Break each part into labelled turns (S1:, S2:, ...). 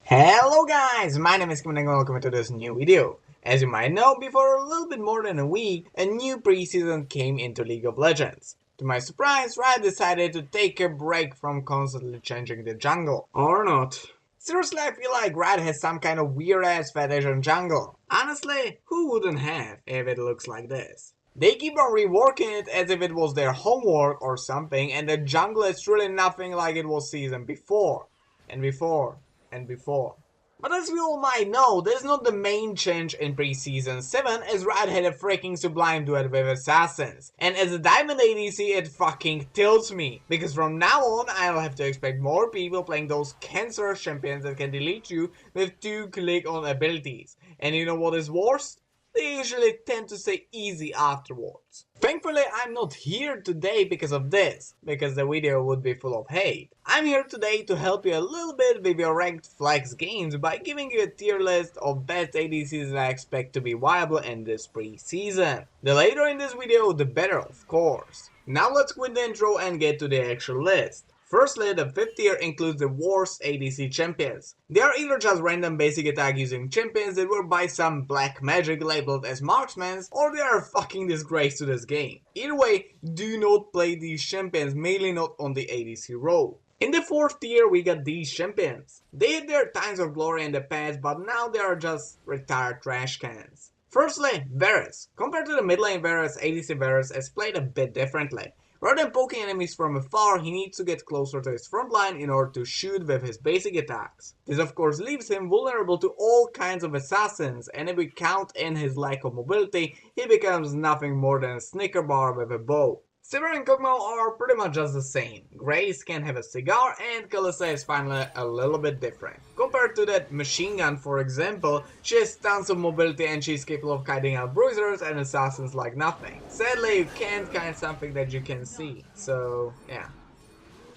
S1: Hello guys, my name is Kiminek and welcome to this new video. As you might know, before a little bit more than a week, a new preseason came into League of Legends. To my surprise, Riot decided to take a break from constantly changing the jungle. Or not. Seriously, I feel like Riot has some kind of weird ass fetish on jungle. Honestly, who wouldn't have if it looks like this? They keep on reworking it as if it was their homework or something, and the jungle is really nothing like it was season before. And before. And before. But as we all might know, this is not the main change in pre-season 7, as Riot had a freaking sublime duet with Assassins. And as a Diamond ADC, it fucking tilts me, because from now on I'll have to expect more people playing those cancer champions that can delete you with 2-click on abilities. And you know what is worse? They usually tend to say easy afterwards. Thankfully, I'm not here today because of this, because the video would be full of hate. I'm here today to help you a little bit with your ranked flex games by giving you a tier list of best ADCs that I expect to be viable in this pre-season. The later in this video, the better, of course. Now let's quit the intro and get to the actual list. Firstly, the 5th tier includes the worst ADC champions. They are either just random basic attack using champions that were by some black magic labeled as marksmen, or they are a fucking disgrace to this game. Either way, do not play these champions, mainly not on the ADC role. In the 4th tier, we got these champions. They had their times of glory in the past, but now they are just retired trash cans. Firstly, Varus. Compared to the mid lane Varus, ADC Varus is played a bit differently. Rather than poking enemies from afar, he needs to get closer to his front line in order to shoot with his basic attacks. This of course leaves him vulnerable to all kinds of assassins, and if we count in his lack of mobility, he becomes nothing more than a Snicker bar with a bow. Sivir and Kog'maw are pretty much just the same. Grace can have a cigar, and Kalista is finally a little bit different. Compared to that machine gun, for example, she has tons of mobility and she's capable of kiting out bruisers and assassins like nothing. Sadly, you can't kite something that you can see, so yeah.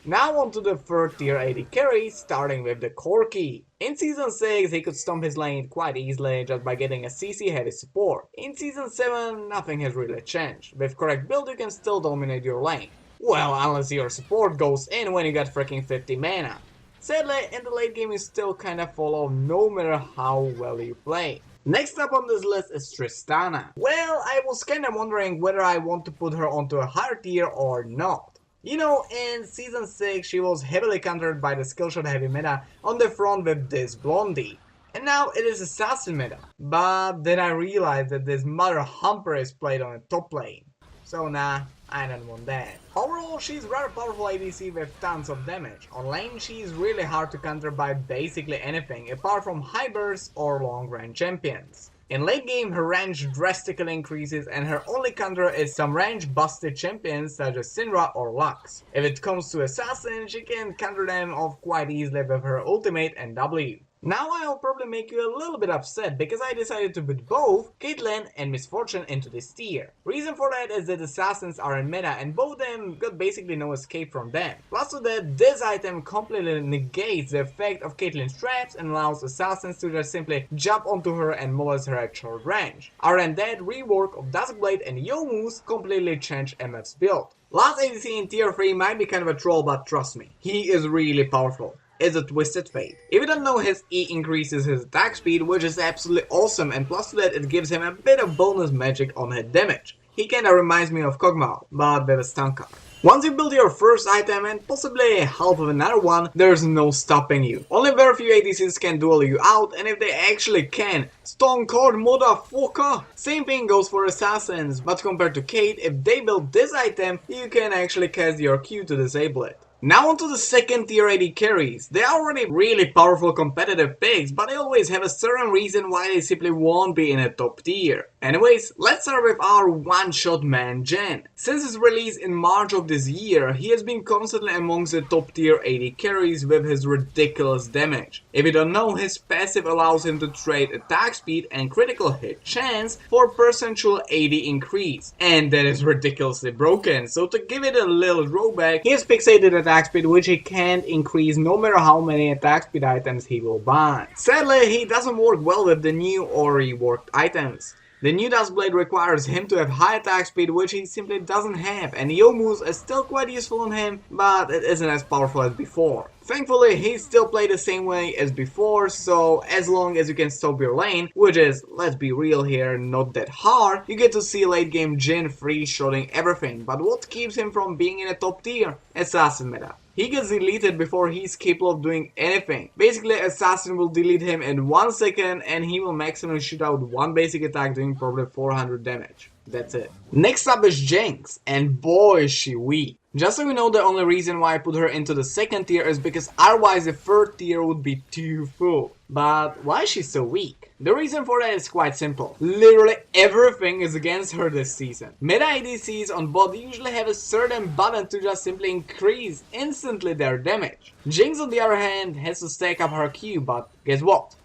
S1: Now on to the 3rd tier AD carry, starting with the Corki. In Season 6, he could stomp his lane quite easily just by getting a CC heavy support. In Season 7, nothing has really changed. With correct build, you can still dominate your lane. Well, unless your support goes in when you got freaking 50 mana. Sadly, in the late game you still kinda fall off no matter how well you play. Next up on this list is Tristana. Well, I was kinda wondering whether I want to put her onto a higher tier or not. You know, in Season 6 she was heavily countered by the skillshot heavy meta on the front with this Blondie. And now it is Assassin meta. But then I realized that this Mother Humper is played on a top lane. So nah, I don't want that. Overall, she's rather powerful ADC with tons of damage. On lane, she's really hard to counter by basically anything apart from high burst or long range champions. In late game, her range drastically increases and her only counter is some range busted champions such as Syndra or Lux. If it comes to Assassin, she can counter them off quite easily with her ultimate and W. Now I'll probably make you a little bit upset because I decided to put both Caitlyn and Misfortune into this tier. Reason for that is that assassins are in meta and both of them got basically no escape from them. Plus to that, this item completely negates the effect of Caitlyn's traps and allows assassins to just simply jump onto her and molest her at short range. Other than that, rework of Duskblade and Youmuu's completely changed MF's build. Last ADC in tier 3 might be kind of a troll, but trust me, he is really powerful. Is a Twisted Fate. If you don't know, his E increases his attack speed, which is absolutely awesome, and plus to that it gives him a bit of bonus magic on hit damage. He kinda reminds me of Kog'Maw, but with a stun card. Once you build your first item and possibly half of another one, there's no stopping you. Only very few ADCs can duel you out, and if they actually can, Stone Cold motherfucker! Same thing goes for assassins, but compared to Kate, if they build this item, you can actually cast your Q to disable it. Now onto the 2nd tier AD carries. They are already really powerful competitive picks, but they always have a certain reason why they simply won't be in a top tier. Anyways, let's start with our one-shot man Jhin. Since his release in March of this year, he has been constantly amongst the top tier AD carries with his ridiculous damage. If you don't know, his passive allows him to trade attack speed and critical hit chance for percentual AD increase. And that is ridiculously broken, so to give it a little drawback, he has fixated attack speed which he can't increase no matter how many attack speed items he will buy. Sadly, he doesn't work well with the new or reworked items. The new Dust Blade requires him to have high attack speed, which he simply doesn't have, and Youmuu's is still quite useful on him, but it isn't as powerful as before. Thankfully, he still plays the same way as before, so as long as you can stop your lane, which is, let's be real here, not that hard, you get to see late game Jhin free-shotting everything. But what keeps him from being in a top tier? Assassin meta. He gets deleted before he's capable of doing anything. Basically, Assassin will delete him in 1 second and he will maximally shoot out one basic attack doing probably 400 damage. That's it. Next up is Jinx, and boy is she weak. Just so you know, the only reason why I put her into the second tier is because otherwise the third tier would be too full. But why is she so weak? The reason for that is quite simple. Literally everything is against her this season. Meta ADCs on bot usually have a certain button to just simply increase instantly their damage. Jinx on the other hand has to stack up her Q, but guess what?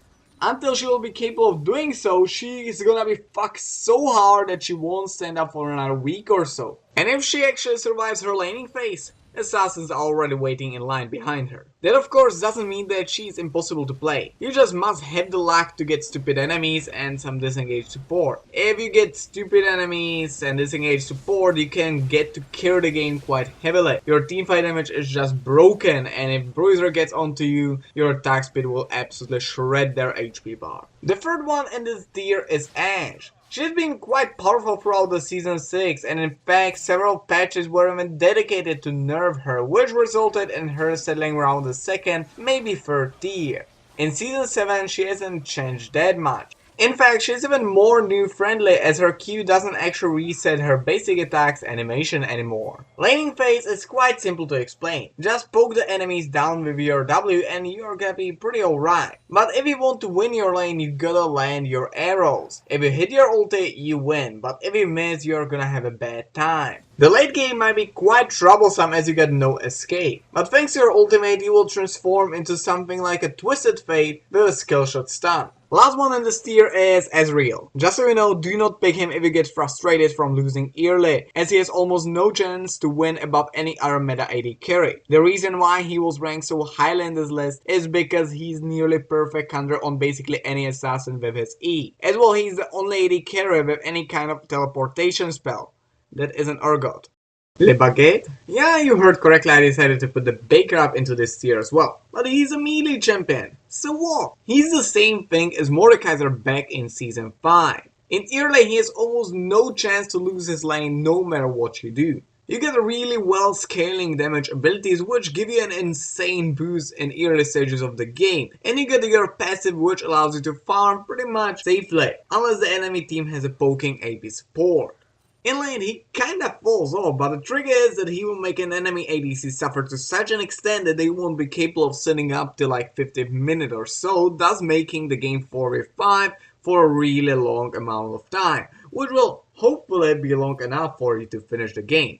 S1: Until she will be capable of doing so, she is gonna be fucked so hard that she won't stand up for another week or so. And if she actually survives her laning phase, Assassin's are already waiting in line behind her. That of course doesn't mean that she's impossible to play. You just must have the luck to get stupid enemies and some disengaged support. If you get stupid enemies and disengaged support, you can get to carry the game quite heavily. Your teamfight damage is just broken, and if Bruiser gets onto you, your attack speed will absolutely shred their HP bar. The third one in this tier is Ashe. She's been quite powerful throughout the season 6, and in fact several patches were even dedicated to nerf her, which resulted in her settling around the second, maybe third tier. In season 7 she hasn't changed that much. In fact, she's even more new friendly as her Q doesn't actually reset her basic attacks animation anymore. Laning phase is quite simple to explain. Just poke the enemies down with your W and you're gonna be pretty alright. But if you want to win your lane, you gotta land your arrows. If you hit your ulti, you win, but if you miss, you're gonna have a bad time. The late game might be quite troublesome as you get no escape, but thanks to your ultimate you will transform into something like a Twisted Fate with a skill shot stun. Last one in this tier is Ezreal. Just so you know, do not pick him if you get frustrated from losing early, as he has almost no chance to win above any other meta AD carry. The reason why he was ranked so highly in this list is because he's nearly perfect counter on basically any assassin with his E. As well, he's the only AD carry with any kind of teleportation spell. That is an Urgot. Le Baguette? Yeah, you heard correctly, I decided to put the Baker up into this tier as well. But he's a melee champion. So what? He's the same thing as Mordekaiser back in season 5. In early he has almost no chance to lose his lane no matter what you do. You get really well scaling damage abilities which give you an insane boost in early stages of the game. And you get your passive which allows you to farm pretty much safely, unless the enemy team has a poking AP support. In lane he kinda falls off, but the trick is that he will make an enemy ADC suffer to such an extent that they won't be capable of sitting up till like 50 minutes or so, thus making the game 4v5 for a really long amount of time, which will hopefully be long enough for you to finish the game.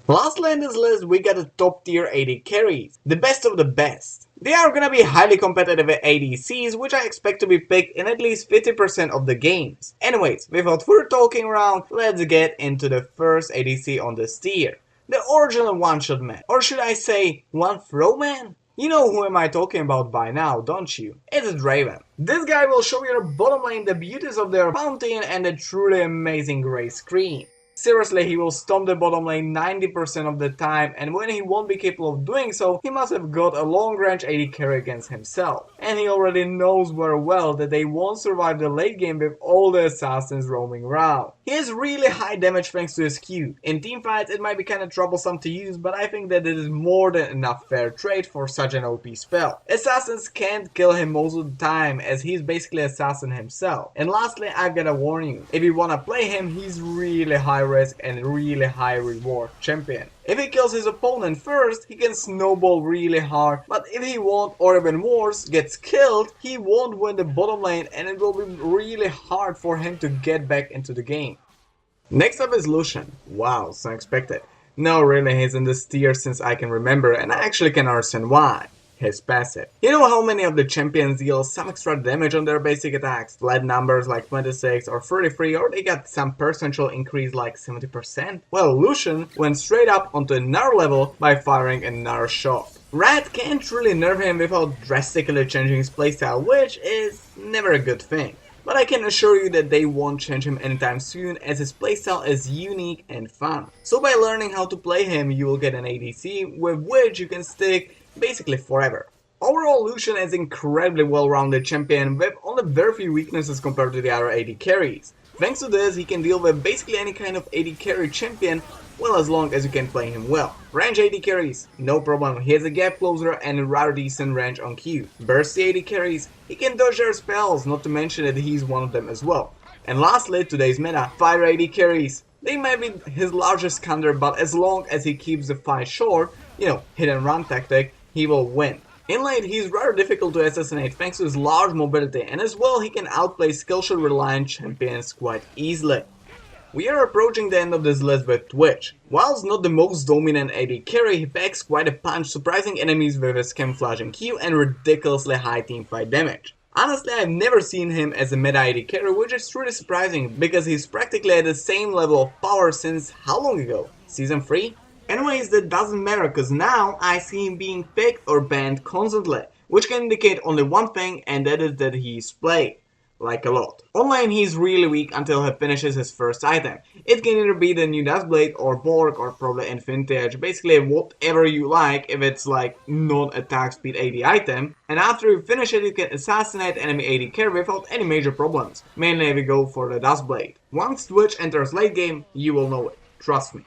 S1: Lastly in this list we got the top tier AD carries, the best of the best. They are gonna be highly competitive ADCs, which I expect to be picked in at least 50% of the games. Anyways, without further talking around, let's get into the first ADC on this tier. The original one-shot man, or should I say, one-throw man? You know who am I talking about by now, don't you? It's Draven. This guy will show your bottom lane the beauties of their Pantheon and a truly amazing grey screen. Seriously, he will stomp the bottom lane 90% of the time, and when he won't be capable of doing so, he must have got a long-range AD carry against himself. And he already knows very well that they won't survive the late game with all the assassins roaming around. He has really high damage thanks to his Q. In teamfights it might be kinda troublesome to use, but I think that it is more than enough fair trade for such an OP spell. Assassins can't kill him most of the time, as he's basically assassin himself. And lastly, I've gotta warn you, if you wanna play him, he's really high risk and really high reward champion. If he kills his opponent first, he can snowball really hard, but if he won't, or even worse, gets killed, he won't win the bottom lane and it will be really hard for him to get back into the game. Next up is Lucian. Wow, so unexpected. No, really, he's in this tier since I can remember, and I actually can understand why. His passive. You know how many of the champions deal some extra damage on their basic attacks? Flat numbers like 26 or 33, or they got some percentual increase like 70%? Well, Lucian went straight up onto another level by firing another shot. Rat can't really nerf him without drastically changing his playstyle, which is never a good thing. but I can assure you that they won't change him anytime soon, as his playstyle is unique and fun. So by learning how to play him, you will get an ADC with which you can stick basically forever. Overall, Lucian is an incredibly well-rounded champion with only very few weaknesses compared to the other AD carries. Thanks to this, he can deal with basically any kind of AD carry champion, well, as long as you can play him well. Range AD carries, no problem, he has a gap closer and a rather decent range on Q. Bursty AD carries, he can dodge their spells, not to mention that he's one of them as well. And lastly, today's meta, Fire AD carries. They might be his largest counter, but as long as he keeps the fight short, hit and run tactic, he will win. In lane, he's rather difficult to assassinate thanks to his large mobility, and as well he can outplay skillshot reliant champions quite easily. We are approaching the end of this list with Twitch. Whilst not the most dominant AD carry, he packs quite a punch, surprising enemies with his camouflaging Q and ridiculously high teamfight damage. Honestly, I've never seen him as a meta AD carry, which is truly surprising because he's practically at the same level of power since how long ago? Season 3? Anyways, that doesn't matter cause now I see him being picked or banned constantly, which can indicate only one thing, and that is that he's played. Like a lot. Online he's really weak until he finishes his first item. It can either be the new Duskblade or Borg or probably Infinity Edge, basically whatever you like if it's like non-attack speed AD item. And after you finish it you can assassinate enemy AD carry without any major problems, mainly if you go for the Duskblade. Once Twitch enters late game, you will know it, trust me.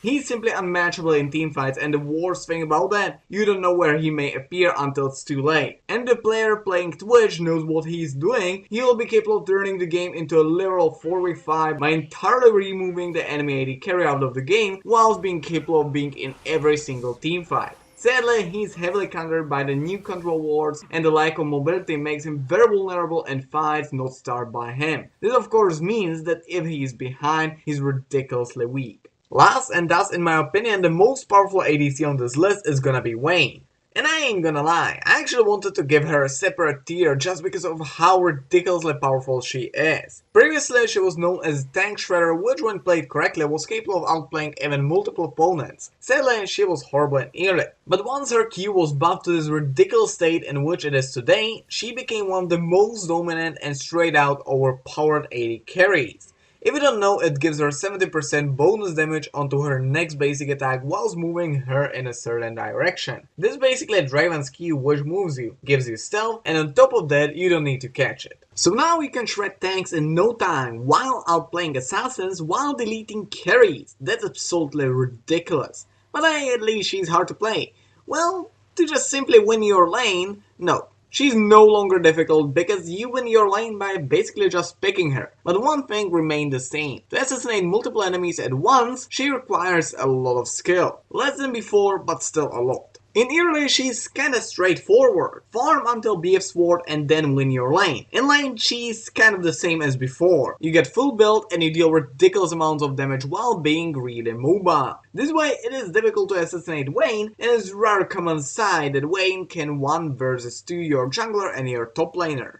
S1: He's simply unmatchable in teamfights, and the worst thing about that, you don't know where he may appear until it's too late. And the player playing Twitch knows what he's doing, he will be capable of turning the game into a literal 4v5 by entirely removing the enemy AD carry out of the game, whilst being capable of being in every single teamfight. Sadly, he's heavily countered by the new control wards, and the lack of mobility makes him very vulnerable in fights not started by him. This of course means that if he is behind, he's ridiculously weak. Last and thus in my opinion the most powerful ADC on this list is gonna be Vayne. And I ain't gonna lie, I actually wanted to give her a separate tier just because of how ridiculously powerful she is. Previously she was known as Tank Shredder, which when played correctly was capable of outplaying even multiple opponents. Sadly she was horrible and early. But once her Q was buffed to this ridiculous state in which it is today, she became one of the most dominant and straight out overpowered AD carries. If you don't know, it gives her 70% bonus damage onto her next basic attack whilst moving her in a certain direction. This is basically a Draven's Q which moves you, gives you stealth, and on top of that you don't need to catch it. So now you can shred tanks in no time while outplaying assassins while deleting carries. That's absolutely ridiculous. But hey, at least she's hard to play. Well, to just simply win your lane, no. She's no longer difficult because you win your lane by basically just picking her. But one thing remained the same. To assassinate multiple enemies at once, she requires a lot of skill. Less than before, but still a lot. In early, she's kinda straightforward. Farm until BF Sword and then win your lane. In lane, she's kind of the same as before. You get full build and you deal ridiculous amounts of damage while being really mobile. This way, it is difficult to assassinate Vayne, and it's rather common sight that Vayne can 1 versus 2 your jungler and your top laner.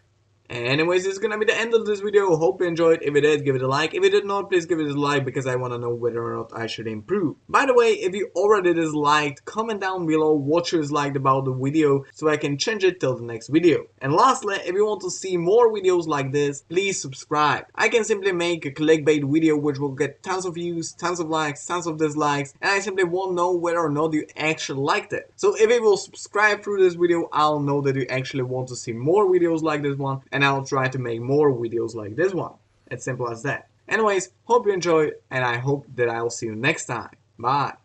S1: Anyways, this is gonna be the end of this video. Hope you enjoyed. If you did, give it a like. If you did not, please give it a dislike because I wanna know whether or not I should improve. By the way, if you already disliked, comment down below what you disliked about the video so I can change it till the next video. And lastly, if you want to see more videos like this, please subscribe. I can simply make a clickbait video which will get tons of views, tons of likes, tons of dislikes, and I simply won't know whether or not you actually liked it. So if you will subscribe through this video, I'll know that you actually want to see more videos like this one, and I'll try to make more videos like this one. It's simple as that. Anyways, hope you enjoyed, and I hope that I'll see you next time. Bye.